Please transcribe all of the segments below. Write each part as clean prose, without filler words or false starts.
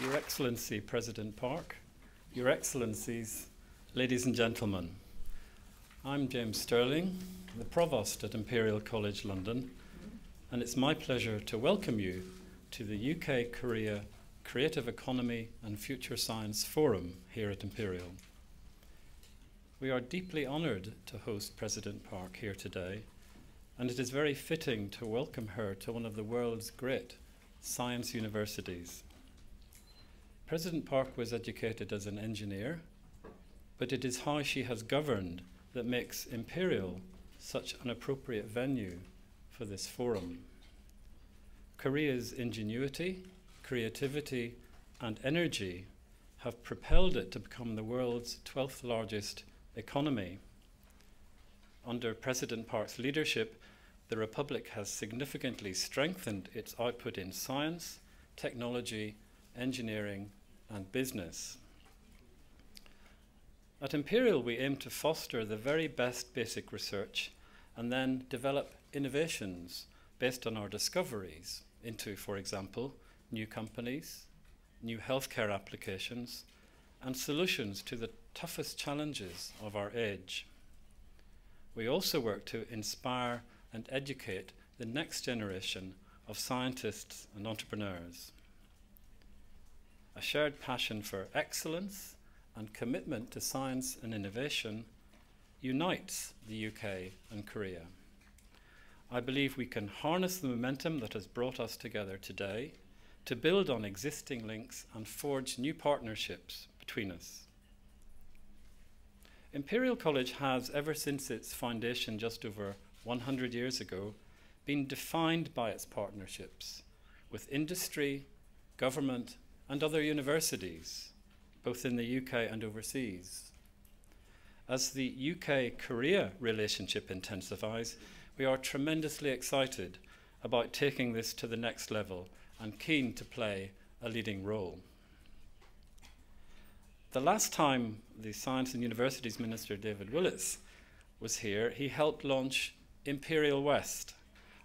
Your Excellency, President Park, Your Excellencies, ladies and gentlemen, I'm James Sterling, the Provost at Imperial College London, and it's my pleasure to welcome you to the UK-Korea Creative Economy and Future Science Forum here at Imperial. We are deeply honoured to host President Park here today, and it is very fitting to welcome her to one of the world's great science universities. President Park was educated as an engineer, but it is how she has governed that makes Imperial such an appropriate venue for this forum. Korea's ingenuity, creativity, and energy have propelled it to become the world's 12th largest economy. Under President Park's leadership, the Republic has significantly strengthened its output in science, technology, engineering, and business. At Imperial, we aim to foster the very best basic research and then develop innovations based on our discoveries into, for example, new companies, new healthcare applications, and solutions to the toughest challenges of our age. We also work to inspire and educate the next generation of scientists and entrepreneurs. A shared passion for excellence and commitment to science and innovation unites the UK and Korea. I believe we can harness the momentum that has brought us together today to build on existing links and forge new partnerships between us. Imperial College has, ever since its foundation just over 100 years ago, been defined by its partnerships with industry, government, and other universities, both in the UK and overseas. As the UK-Korea relationship intensifies, we are tremendously excited about taking this to the next level and keen to play a leading role. The last time the Science and Universities Minister, David Willetts, was here, he helped launch Imperial West,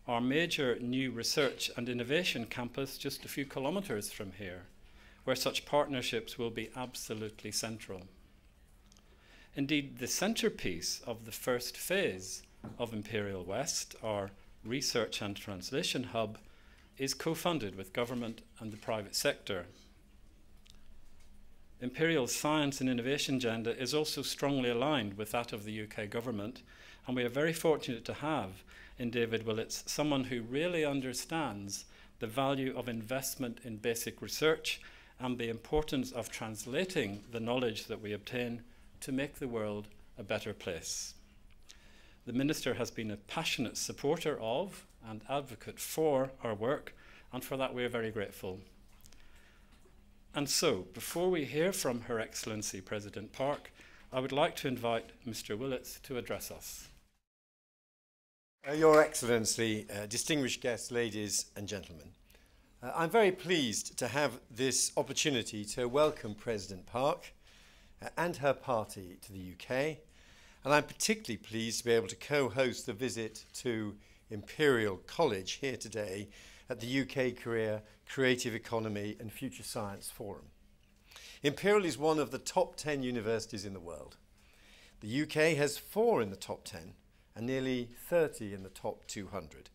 our major new research and innovation campus just a few kilometres from here, where such partnerships will be absolutely central. Indeed, the centrepiece of the first phase of Imperial West, our research and translation hub, is co-funded with government and the private sector. Imperial's science and innovation agenda is also strongly aligned with that of the UK government, and we are very fortunate to have in David Willetts someone who really understands the value of investment in basic research and the importance of translating the knowledge that we obtain to make the world a better place. The Minister has been a passionate supporter of and advocate for our work, and for that we are very grateful. And so, before we hear from Her Excellency President Park, I would like to invite Mr. Willetts to address us. Your Excellency, distinguished guests, ladies and gentlemen, I'm very pleased to have this opportunity to welcome President Park and her party to the UK, and I'm particularly pleased to be able to co-host the visit to Imperial College here today at the UK-Korea Creative Economy and Future Science Forum. Imperial is one of the top 10 universities in the world. The UK has 4 in the top 10 and nearly 30 in the top 200.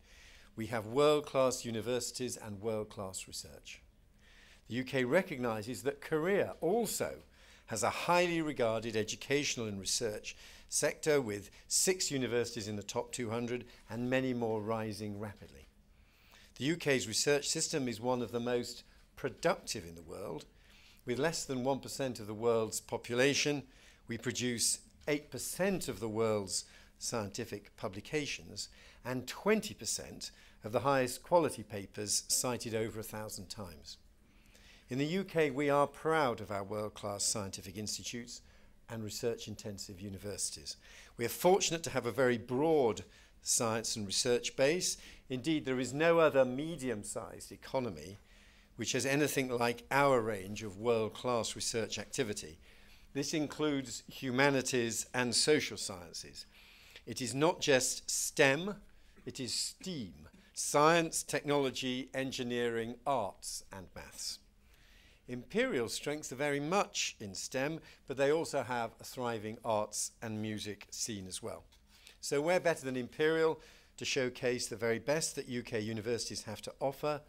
We have world-class universities and world-class research. The UK recognises that Korea also has a highly regarded educational and research sector with 6 universities in the top 200 and many more rising rapidly. The UK's research system is one of the most productive in the world. With less than 1% of the world's population, we produce 8% of the world's scientific publications and 20% of the highest quality papers cited over 1,000 times. In the UK, we are proud of our world-class scientific institutes and research-intensive universities. We are fortunate to have a very broad science and research base. Indeed, there is no other medium-sized economy which has anything like our range of world-class research activity. This includes humanities and social sciences. It is not just STEM, it is STEAM, science, technology, engineering, arts and maths. Imperial strengths are very much in STEM, but they also have a thriving arts and music scene as well. So we're better than Imperial to showcase the very best that UK universities have to offer,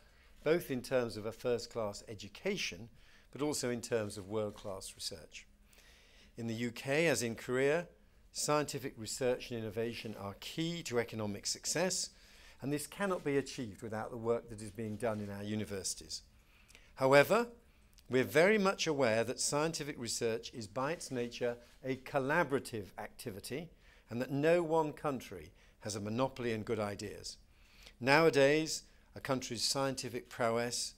both in terms of a first-class education, but also in terms of world-class research. In the UK, as in Korea, scientific research and innovation are key to economic success, and this cannot be achieved without the work that is being done in our universities. However, we're very much aware that scientific research is by its nature a collaborative activity and that no one country has a monopoly on good ideas. Nowadays, a country's scientific prowess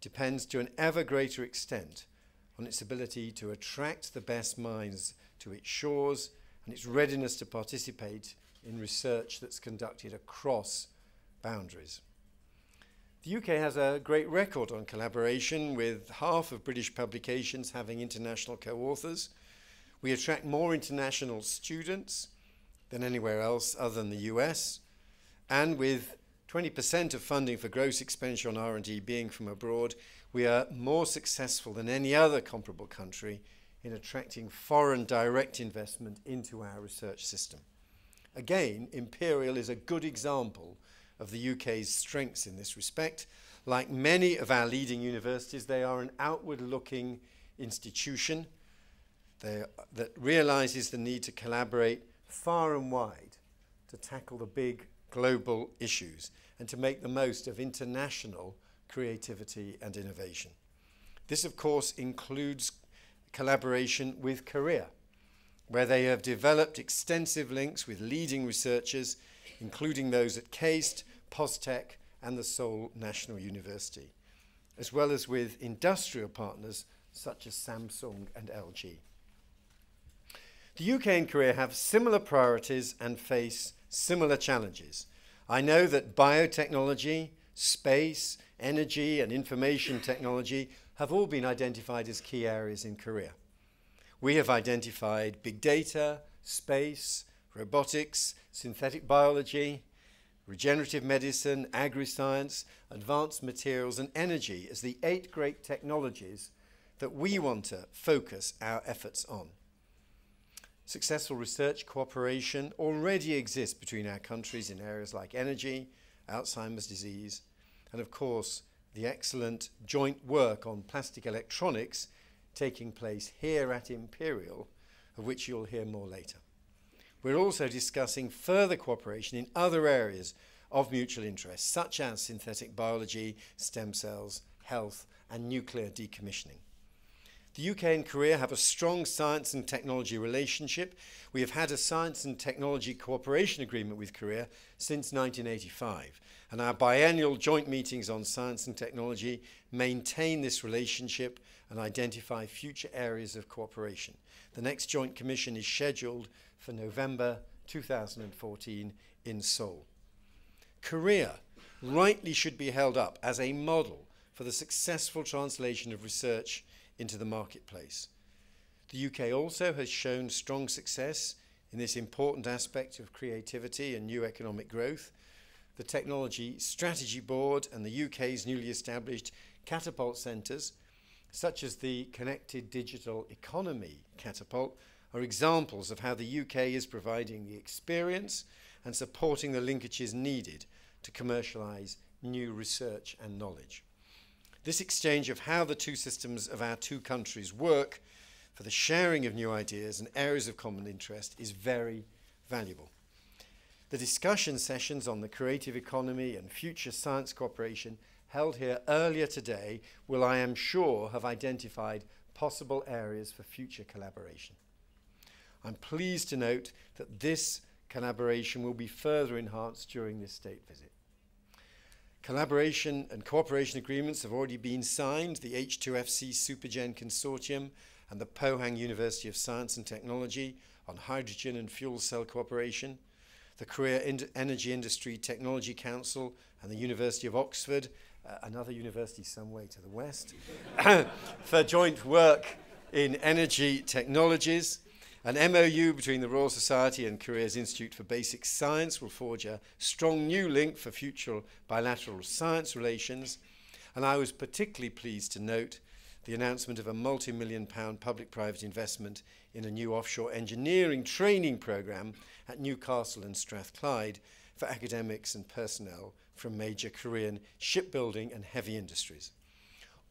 depends to an ever greater extent on its ability to attract the best minds to its shores and its readiness to participate in research that's conducted across boundaries. The UK has a great record on collaboration, with half of British publications having international co-authors. We attract more international students than anywhere else other than the US, and with 20% of funding for gross expenditure on R&D being from abroad, we are more successful than any other comparable country in attracting foreign direct investment into our research system. Again, Imperial is a good example of the UK's strengths in this respect. Like many of our leading universities, they are an outward-looking institution that realises the need to collaborate far and wide to tackle the big global issues and to make the most of international creativity and innovation. This, of course, includes collaboration with Korea, where they have developed extensive links with leading researchers, including those at KAIST, POSTECH and the Seoul National University, as well as with industrial partners such as Samsung and LG. The UK and Korea have similar priorities and face similar challenges. I know that biotechnology, space, energy and information technology have all been identified as key areas in Korea. We have identified big data, space, robotics, synthetic biology, regenerative medicine, agri-science, advanced materials and energy as the 8 great technologies that we want to focus our efforts on. Successful research cooperation already exists between our countries in areas like energy, Alzheimer's disease, and of course the excellent joint work on plastic electronics taking place here at Imperial, of which you'll hear more later. We're also discussing further cooperation in other areas of mutual interest, such as synthetic biology, stem cells, health, and nuclear decommissioning. The UK and Korea have a strong science and technology relationship. We have had a science and technology cooperation agreement with Korea since 1985, and our biennial joint meetings on science and technology maintain this relationship and identify future areas of cooperation. The next joint commission is scheduled for November 2014 in Seoul. Korea rightly should be held up as a model for the successful translation of research into the marketplace. The UK also has shown strong success in this important aspect of creativity and new economic growth. The Technology Strategy Board and the UK's newly established catapult centres, such as the Connected Digital Economy Catapult, are examples of how the UK is providing the experience and supporting the linkages needed to commercialise new research and knowledge. This exchange of how the two systems of our two countries work for the sharing of new ideas and areas of common interest is very valuable. The discussion sessions on the creative economy and future science cooperation held here earlier today will, I am sure, have identified possible areas for future collaboration. I'm pleased to note that this collaboration will be further enhanced during this state visit. Collaboration and cooperation agreements have already been signed. The H2FC Supergen Consortium and the Pohang University of Science and Technology on hydrogen and fuel cell cooperation, the Korea Energy Industry Technology Council and the University of Oxford, another university some way to the west, for joint work in energy technologies. An MOU between the Royal Society and Korea's Institute for Basic Science will forge a strong new link for future bilateral science relations. And I was particularly pleased to note the announcement of a multi-million-pound public-private investment in a new offshore engineering training programme at Newcastle and Strathclyde for academics and personnel from major Korean shipbuilding and heavy industries.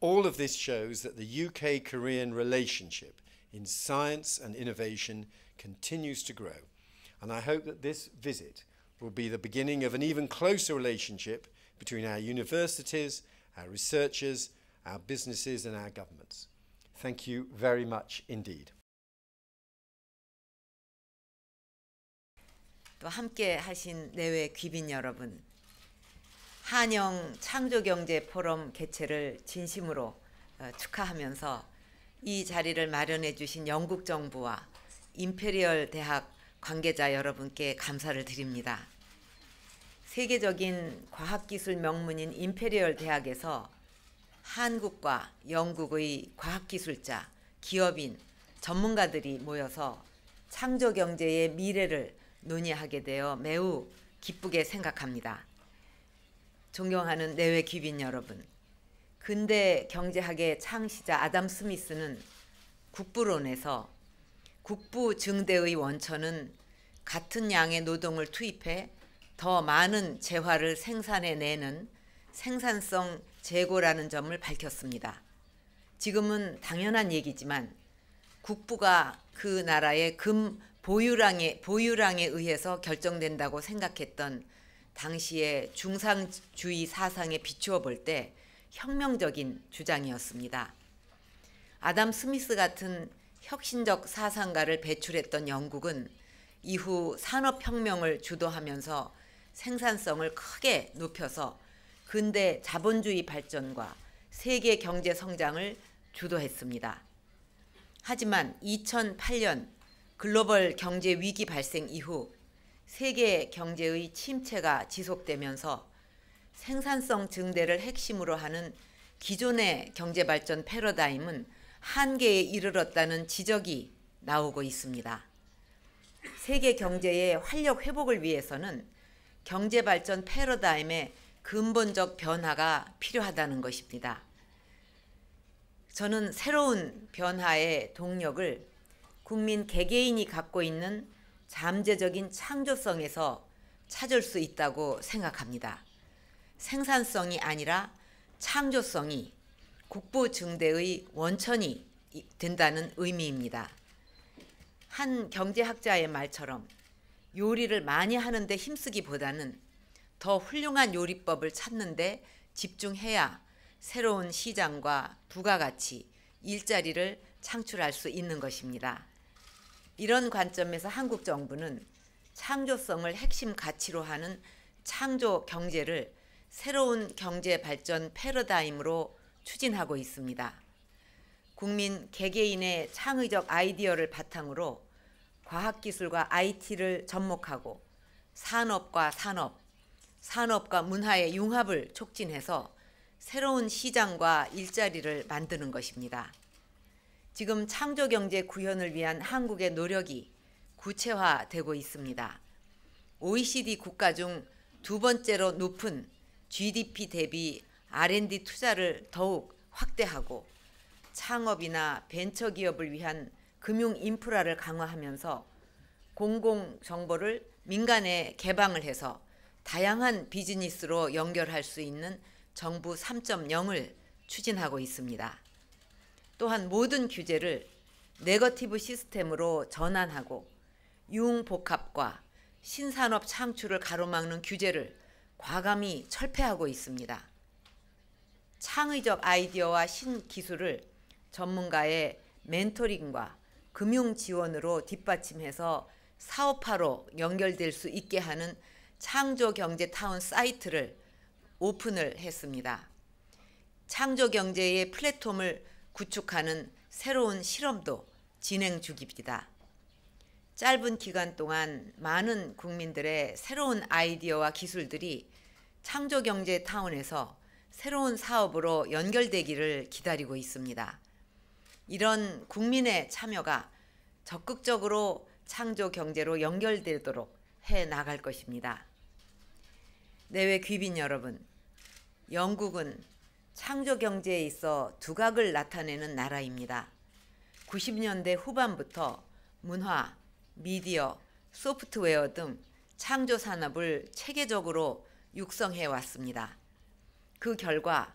All of this shows that the UK-Korean relationship in science and innovation continues to grow, and I hope that this visit will be the beginning of an even closer relationship between our universities, our researchers, our businesses and our governments. Thank you very much indeed. 또 함께 하신 내외 귀빈 여러분, 한영 창조경제 포럼 개최를 진심으로 축하하면서 이 자리를 마련해 주신 영국 정부와 임페리얼 대학 관계자 여러분께 감사를 드립니다. 세계적인 과학기술 명문인 임페리얼 대학에서 한국과 영국의 과학기술자, 기업인, 전문가들이 모여서 창조경제의 미래를 논의하게 되어 매우 기쁘게 생각합니다. 존경하는 내외 귀빈 여러분, 근대 경제학의 창시자 아담 스미스는 국부론에서 국부 증대의 원천은 같은 양의 노동을 투입해 더 많은 재화를 생산해내는 생산성 재고라는 점을 밝혔습니다. 지금은 당연한 얘기지만 국부가 그 나라의 금 보유량에 의해서 결정된다고 생각했던 당시의 중상주의 사상에 비추어 볼 때 혁명적인 주장이었습니다. 아담 스미스 같은 혁신적 사상가를 배출했던 영국은 이후 산업혁명을 주도하면서 생산성을 크게 높여서 근대 자본주의 발전과 세계 경제 성장을 주도했습니다. 하지만 2008년 글로벌 경제 위기 발생 이후 세계 경제의 침체가 지속되면서 생산성 증대를 핵심으로 하는 기존의 경제 발전 패러다임은 한계에 이르렀다는 지적이 나오고 있습니다. 세계 경제의 활력 회복을 위해서는 경제 발전 패러다임의 근본적 변화가 필요하다는 것입니다. 저는 새로운 변화의 동력을 국민 개개인이 갖고 있는 잠재적인 창조성에서 찾을 수 있다고 생각합니다. 생산성이 아니라 창조성이 국부 증대의 원천이 된다는 의미입니다. 한 경제학자의 말처럼 요리를 많이 하는데 힘쓰기보다는 더 훌륭한 요리법을 찾는 데 집중해야 새로운 시장과 부가가치, 일자리를 창출할 수 있는 것입니다. 이런 관점에서 한국 정부는 창조성을 핵심 가치로 하는 창조 경제를 새로운 경제 발전 패러다임으로 추진하고 있습니다. 국민 개개인의 창의적 아이디어를 바탕으로 과학기술과 IT를 접목하고 산업과 산업과 문화의 융합을 촉진해서 새로운 시장과 일자리를 만드는 것입니다. 지금 창조경제 구현을 위한 한국의 노력이 구체화되고 있습니다. OECD 국가 중 두 번째로 높은 GDP 대비 R&D 투자를 더욱 확대하고 창업이나 벤처기업을 위한 금융 인프라를 강화하면서 공공정보를 민간에 개방을 해서 다양한 비즈니스로 연결할 수 있는 정부 3.0을 추진하고 있습니다. 또한 모든 규제를 네거티브 시스템으로 전환하고 융복합과 신산업 창출을 가로막는 규제를 과감히 철폐하고 있습니다. 창의적 아이디어와 신기술을 전문가의 멘토링과 금융 지원으로 뒷받침해서 사업화로 연결될 수 있게 하는 창조경제타운 사이트를 오픈을 했습니다. 창조경제의 플랫폼을 구축하는 새로운 실험도 진행 중입니다. 짧은 기간 동안 많은 국민들의 새로운 아이디어와 기술들이 창조경제타운에서 새로운 사업으로 연결되기를 기다리고 있습니다. 이런 국민의 참여가 적극적으로 창조경제로 연결되도록 해 나갈 것입니다. 내외 귀빈 여러분, 영국은 창조 경제에 있어 두각을 나타내는 나라입니다. 90년대 후반부터 문화, 미디어, 소프트웨어 등 창조 산업을 체계적으로 육성해 왔습니다. 그 결과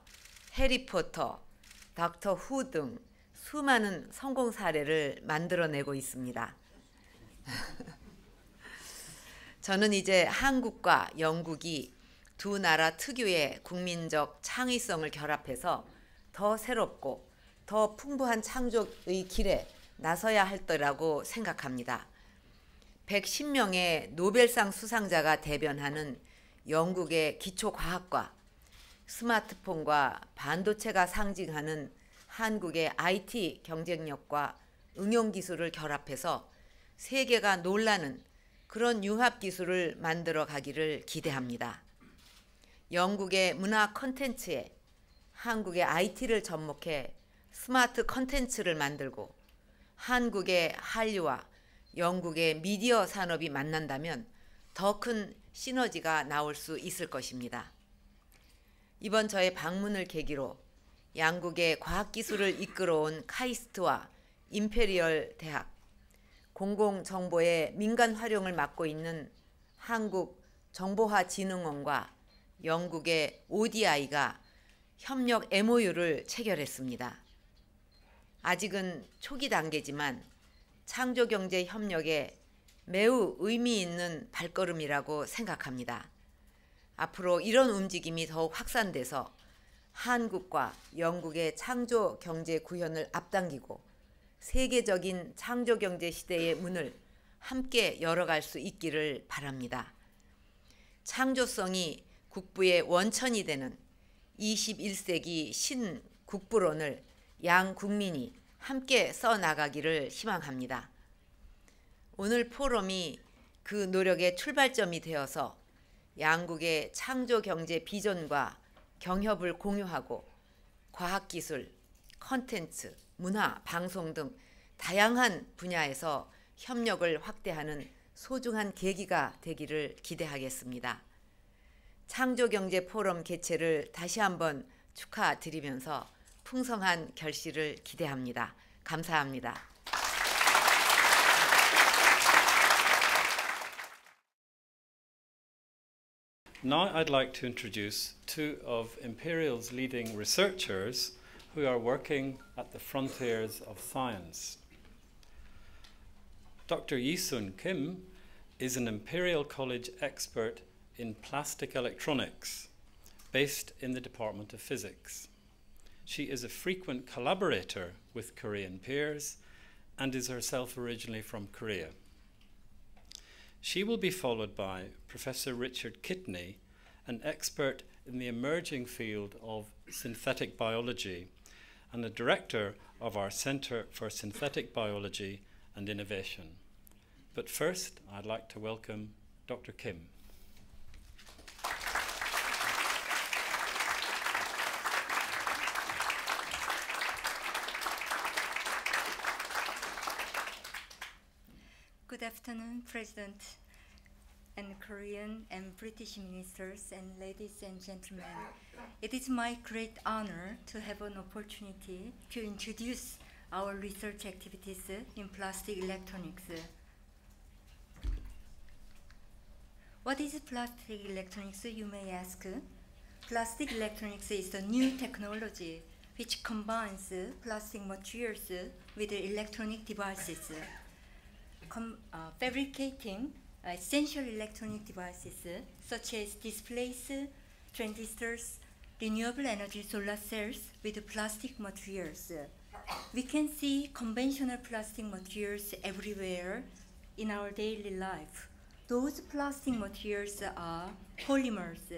해리포터, 닥터 후 등 수많은 성공 사례를 만들어내고 있습니다. 저는 이제 한국과 영국이 두 나라 특유의 국민적 창의성을 결합해서 더 새롭고 더 풍부한 창조의 길에 나서야 할 때라고 생각합니다. 110명의 노벨상 수상자가 대변하는 영국의 기초과학과 스마트폰과 반도체가 상징하는 한국의 IT 경쟁력과 응용기술을 결합해서 세계가 놀라는 그런 융합기술을 만들어 가기를 기대합니다. 영국의 문화 콘텐츠에 한국의 IT를 접목해 스마트 콘텐츠를 만들고 한국의 한류와 영국의 미디어 산업이 만난다면 더 큰 시너지가 나올 수 있을 것입니다. 이번 저의 방문을 계기로 양국의 과학기술을 이끌어온 카이스트와 임페리얼 대학, 공공정보의 민간 활용을 맡고 있는 한국정보화진흥원과 영국의 ODI가 협력 MOU를 체결했습니다. 아직은 초기 단계지만 창조경제 협력에 매우 의미 있는 발걸음이라고 생각합니다. 앞으로 이런 움직임이 더욱 확산돼서 한국과 영국의 창조경제 구현을 앞당기고 세계적인 창조경제 시대의 문을 함께 열어갈 수 있기를 바랍니다. 창조성이 국부의 원천이 되는 21세기 신국부론을 양 국민이 함께 써나가기를 희망합니다. 오늘 포럼이 그 노력의 출발점이 되어서 양국의 창조경제 비전과 경협을 공유하고 과학기술, 콘텐츠, 문화, 방송 등 다양한 분야에서 협력을 확대하는 소중한 계기가 되기를 기대하겠습니다. 창조경제 포럼 개최를 다시 한번 축하드리면서 풍성한 결실을 기대합니다. 감사합니다. Now I'd like to introduce two of Imperial's leading researchers who are working at the frontiers of science. Dr. Yi-sun Kim is an Imperial College expert in plastic electronics, based in the Department of Physics. She is a frequent collaborator with Korean peers and is herself originally from Korea. She will be followed by Professor Richard Kidney, an expert in the emerging field of synthetic biology and the director of our Centre for Synthetic Biology and Innovation. But first, I'd like to welcome Dr. Kim. Good afternoon, President and Korean and British ministers and ladies and gentlemen. It is my great honor to have an opportunity to introduce our research activities in plastic electronics. What is plastic electronics, you may ask? Plastic electronics is a new technology which combines plastic materials with electronic devices. Fabricating essential electronic devices such as displays, transistors, renewable energy solar cells with plastic materials. We can see conventional plastic materials everywhere in our daily life. Those plastic materials are polymers,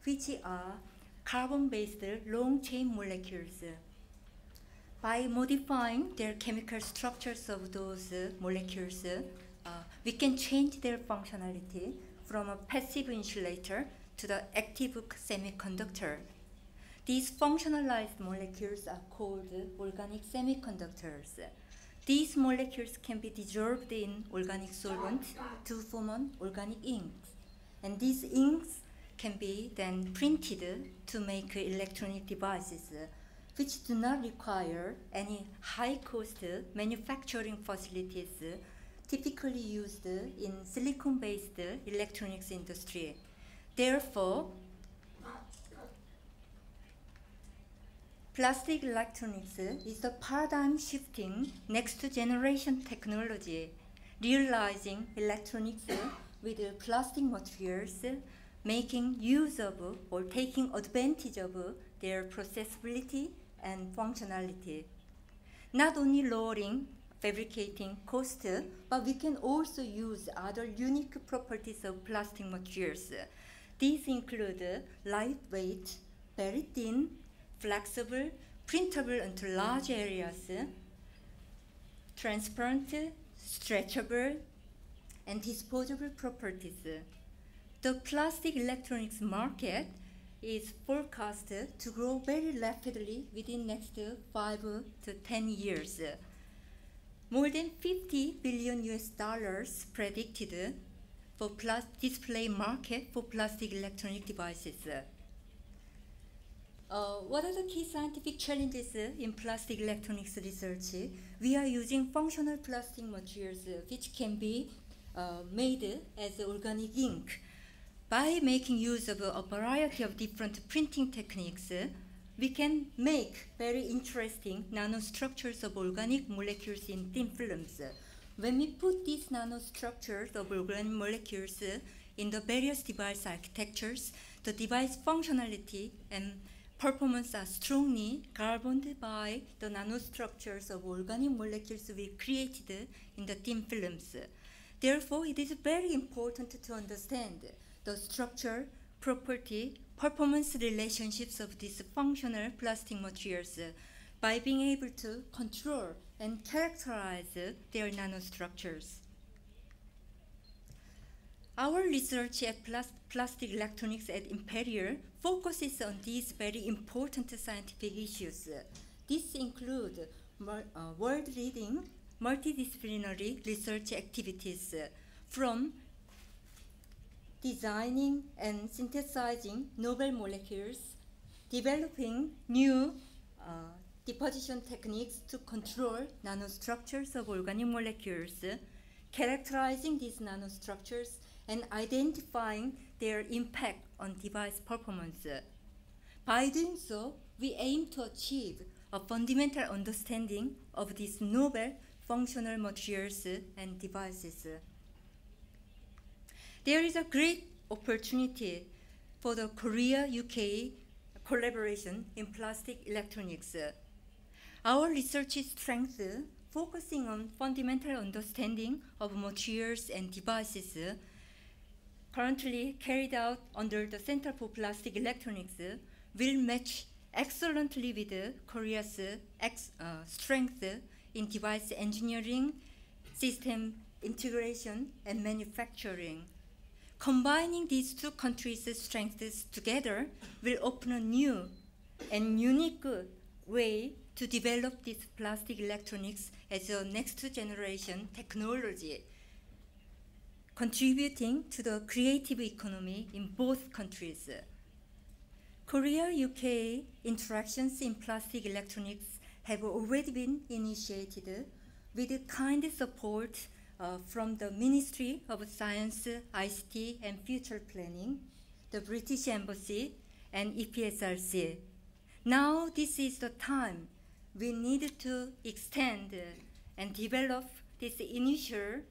which are carbon-based long-chain molecules. By modifying their chemical structures of those molecules, we can change their functionality from a passive insulator to the active semiconductor. These functionalized molecules are called organic semiconductors. These molecules can be dissolved in organic solvents to form an organic ink. And these inks can be then printed to make electronic devices which do not require any high-cost manufacturing facilities typically used in silicon-based electronics industry. Therefore, plastic electronics is the paradigm-shifting next-generation technology, realizing electronics with plastic materials, making use of or taking advantage of their processability and functionality. Not only lowering fabricating cost, but we can also use other unique properties of plastic materials. These include lightweight, very thin, flexible, printable into large areas, transparent, stretchable, and disposable properties. The plastic electronics market is forecasted to grow very rapidly within next 5 to 10 years. More than 50 billion US dollars predicted for display market for plastic electronic devices. What are the key scientific challenges in plastic electronics research? We are using functional plastic materials which can be made as organic ink. By making use of a variety of different printing techniques, we can make very interesting nanostructures of organic molecules in thin films. When we put these nanostructures of organic molecules in the various device architectures, the device functionality and performance are strongly governed by the nanostructures of organic molecules we created in the thin films. Therefore, it is very important to understand the structure, property, performance relationships of these functional plastic materials by being able to control and characterize their nanostructures. Our research at plastic electronics at Imperial focuses on these very important scientific issues. These include world-leading multidisciplinary research activities from designing and synthesizing novel molecules, developing new deposition techniques to control nanostructures of organic molecules, characterizing these nanostructures, and identifying their impact on device performance. By doing so, we aim to achieve a fundamental understanding of these novel functional materials and devices. There is a great opportunity for the Korea-UK collaboration in plastic electronics. Our research strength, focusing on fundamental understanding of materials and devices, currently carried out under the Center for Plastic Electronics, will match excellently with Korea's strength in device engineering, system integration, and manufacturing. Combining these two countries' strengths together will open a new and unique way to develop this plastic electronics as a next-generation technology, contributing to the creative economy in both countries. Korea-UK interactions in plastic electronics have already been initiated with kind support from the Ministry of Science, ICT and Future Planning, the British Embassy, and EPSRC. Now this is the time we need to extend and develop this initial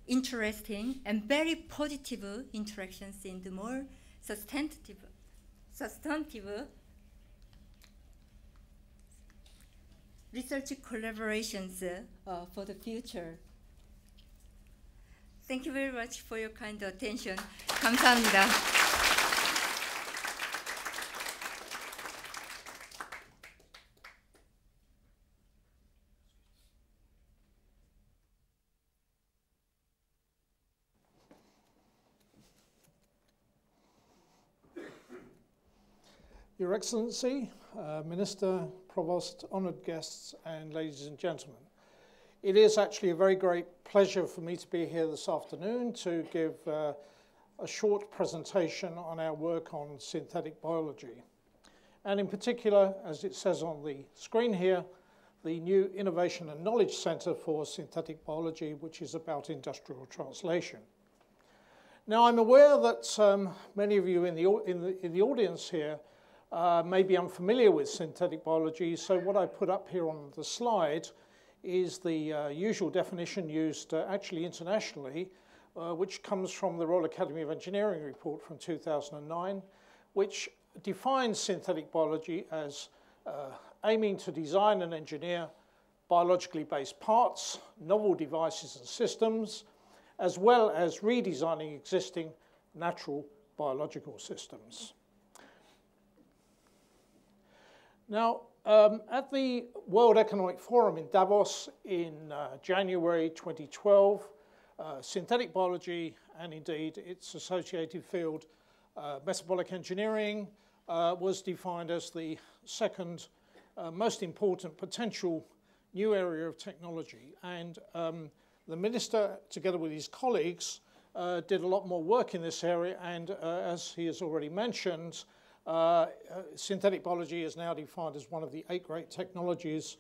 interesting and very positive interactions in the more substantive research collaborations for the future. Thank you very much for your kind attention. 감사합니다. Your Excellency, Minister, Provost, honoured guests and ladies and gentlemen. It is actually a very great pleasure for me to be here this afternoon to give a short presentation on our work on synthetic biology. And in particular, as it says on the screen here, the new Innovation and Knowledge Centre for Synthetic Biology, which is about industrial translation. Now, I'm aware that many of you in the audience here may be unfamiliar with synthetic biology, so what I put up here on the slide is the usual definition used actually internationally, which comes from the Royal Academy of Engineering report from 2009, which defines synthetic biology as aiming to design and engineer biologically based parts, novel devices and systems, as well as redesigning existing natural biological systems. Now, at the World Economic Forum in Davos in January 2012, synthetic biology and indeed its associated field, metabolic engineering, was defined as the second most important potential new area of technology. And the minister, together with his colleagues, did a lot more work in this area, and as he has already mentioned, synthetic biology is now defined as one of the 8 great technologies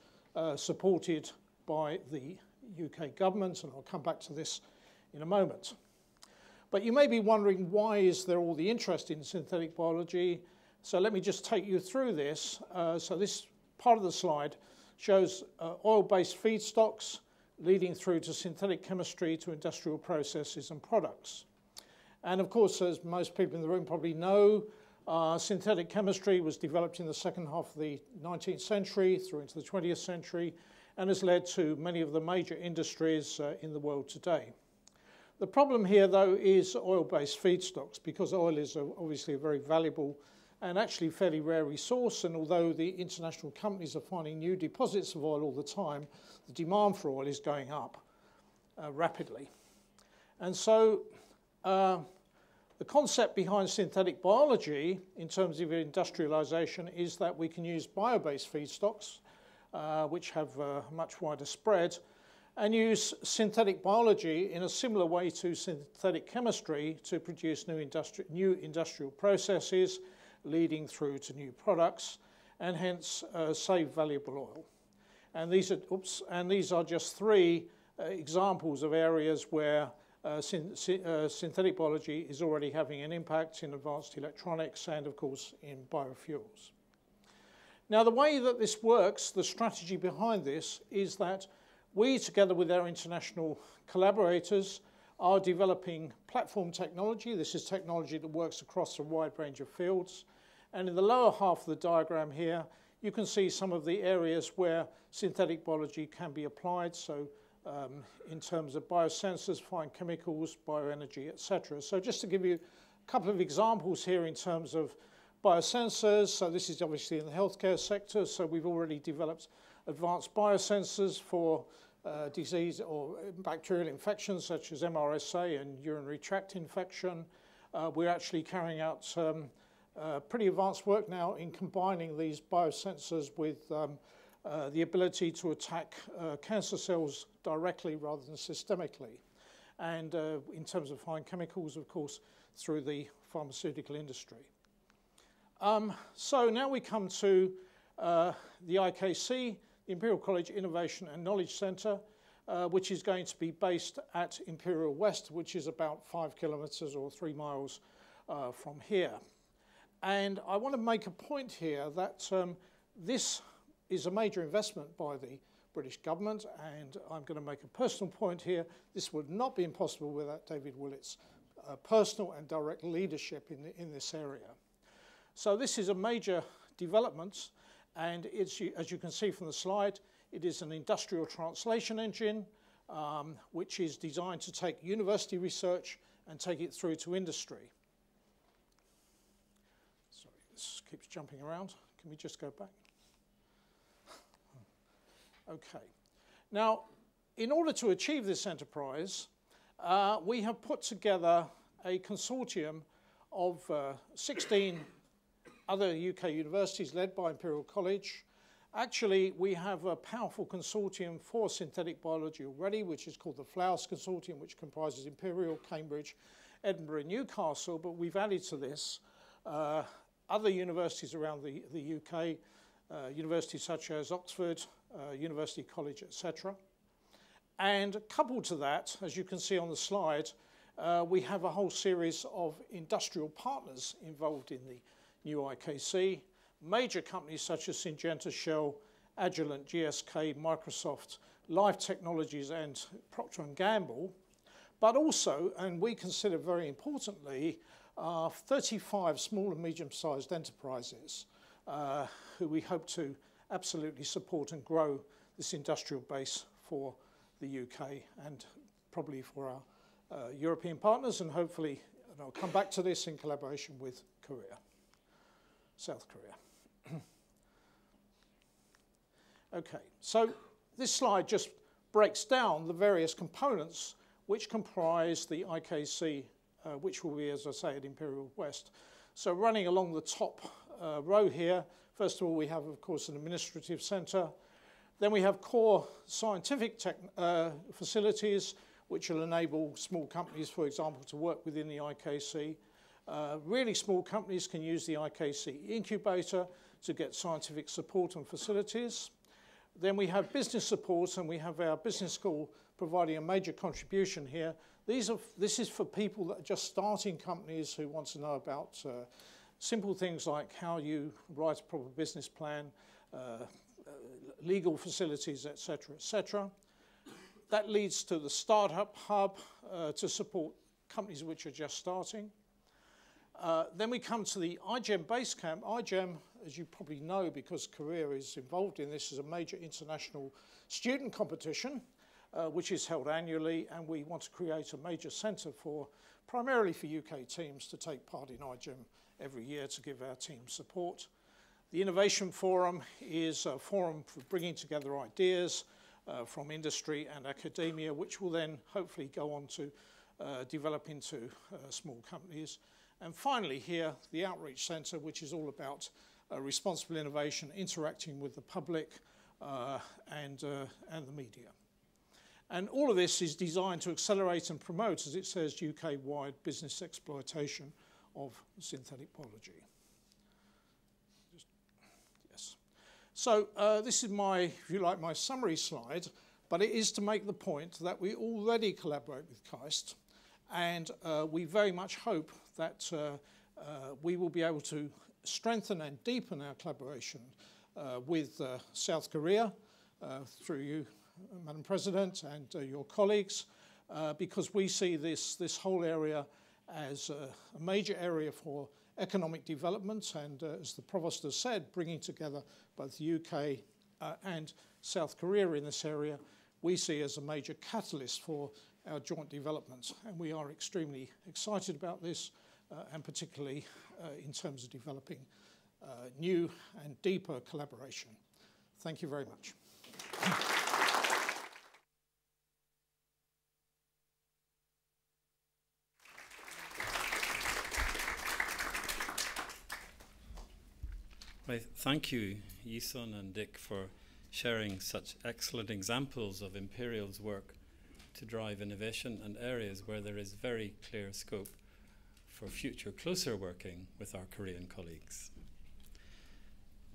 supported by the UK government, and I'll come back to this in a moment. But you may be wondering, why is there all the interest in synthetic biology? So let me just take you through this. So this part of the slide shows oil-based feedstocks leading through to synthetic chemistry to industrial processes and products. And of course, as most people in the room probably know, synthetic chemistry was developed in the second half of the 19th century through into the 20th century and has led to many of the major industries in the world today. The problem here, though, is oil-based feedstocks, because oil is obviously a very valuable and actually fairly rare resource, and although the international companies are finding new deposits of oil all the time, the demand for oil is going up rapidly. And so the concept behind synthetic biology in terms of industrialization is that we can use bio-based feedstocks, which have a much wider spread, and use synthetic biology in a similar way to synthetic chemistry to produce new industrial processes leading through to new products, and hence save valuable oil. And these are just 3 examples of areas where synthetic biology is already having an impact in advanced electronics and, of course, in biofuels. Now, the way that this works, the strategy behind this, is that we, together with our international collaborators, are developing platform technology. This is technology that works across a wide range of fields. And in the lower half of the diagram here, you can see some of the areas where synthetic biology can be applied. So in terms of biosensors, fine chemicals, bioenergy, etc. So just to give you a couple of examples here in terms of biosensors. So this is obviously in the healthcare sector. So we've already developed advanced biosensors for disease or bacterial infections such as MRSA and urinary tract infection. We're actually carrying out pretty advanced work now in combining these biosensors with the ability to attack cancer cells directly rather than systemically. And in terms of fine chemicals, of course, through the pharmaceutical industry. So now we come to the IKC, the Imperial College Innovation and Knowledge Centre, which is going to be based at Imperial West, which is about 5 kilometres or 3 miles from here. And I want to make a point here that this is a major investment by the British government, and I'm going to make a personal point here. This would not be impossible without David Willett's personal and direct leadership in this area. So this is a major development, and it's, as you can see from the slide, it is an industrial translation engine which is designed to take university research and take it through to industry. Sorry, this keeps jumping around. Can we just go back? Okay. Now, in order to achieve this enterprise, we have put together a consortium of 16 other UK universities led by Imperial College. Actually, we have a powerful consortium for synthetic biology already, which is called the Flowers Consortium, which comprises Imperial, Cambridge, Edinburgh and Newcastle, but we've added to this other universities around the UK, universities such as Oxford, University College, etc. And coupled to that, as you can see on the slide, we have a whole series of industrial partners involved in the new IKC, major companies such as Syngenta, Shell, Agilent, GSK, Microsoft, Life Technologies and Procter & Gamble, but also, and we consider very importantly, 35 small and medium-sized enterprises who we hope to absolutely support and grow this industrial base for the UK and probably for our European partners, and hopefully, and I'll come back to this, in collaboration with Korea, South Korea. Okay, so this slide just breaks down the various components which comprise the IKC, which will be, as I say, at Imperial West. So running along the top row here, first of all, we have, of course, an administrative centre. Then we have core scientific facilities, which will enable small companies, for example, to work within the IKC. Really small companies can use the IKC incubator to get scientific support and facilities. Then we have business support, and we have our business school providing a major contribution here. This is for people that are just starting companies who want to know about simple things like how you write a proper business plan, legal facilities, etc., etc. That leads to the Startup Hub to support companies which are just starting. Then we come to the iGEM base camp. iGEM, as you probably know, because Korea is involved in this, is a major international student competition, which is held annually, and we want to create a major centre primarily for UK teams to take part in iGEM every year to give our teams support. The Innovation Forum is a forum for bringing together ideas from industry and academia, which will then hopefully go on to develop into small companies. And finally here, the Outreach Centre, which is all about responsible innovation, interacting with the public and the media. And all of this is designed to accelerate and promote, as it says, UK-wide business exploitation of synthetic biology. Yes. So this is my, if you like, my summary slide, but it is to make the point that we already collaborate with KAIST, and we very much hope that we will be able to strengthen and deepen our collaboration with South Korea through you, Madam President, and your colleagues, because we see this whole area as a major area for economic development, and as the Provost has said, bringing together both the UK and South Korea in this area, we see as a major catalyst for our joint development, and we are extremely excited about this, and particularly in terms of developing new and deeper collaboration. Thank you very much. Right, thank you, Yi-sun and Dick, for sharing such excellent examples of Imperial's work to drive innovation and areas where there is very clear scope for future closer working with our Korean colleagues.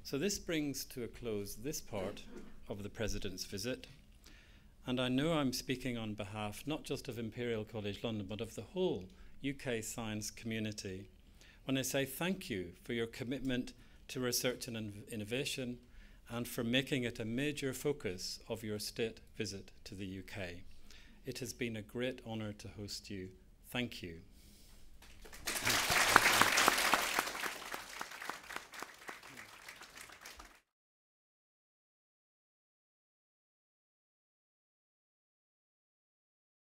So this brings to a close this part of the President's visit, and I know I'm speaking on behalf not just of Imperial College London, but of the whole UK science community when I say thank you for your commitment to research and innovation, and for making it a major focus of your state visit to the UK. It has been a great honour to host you. Thank you.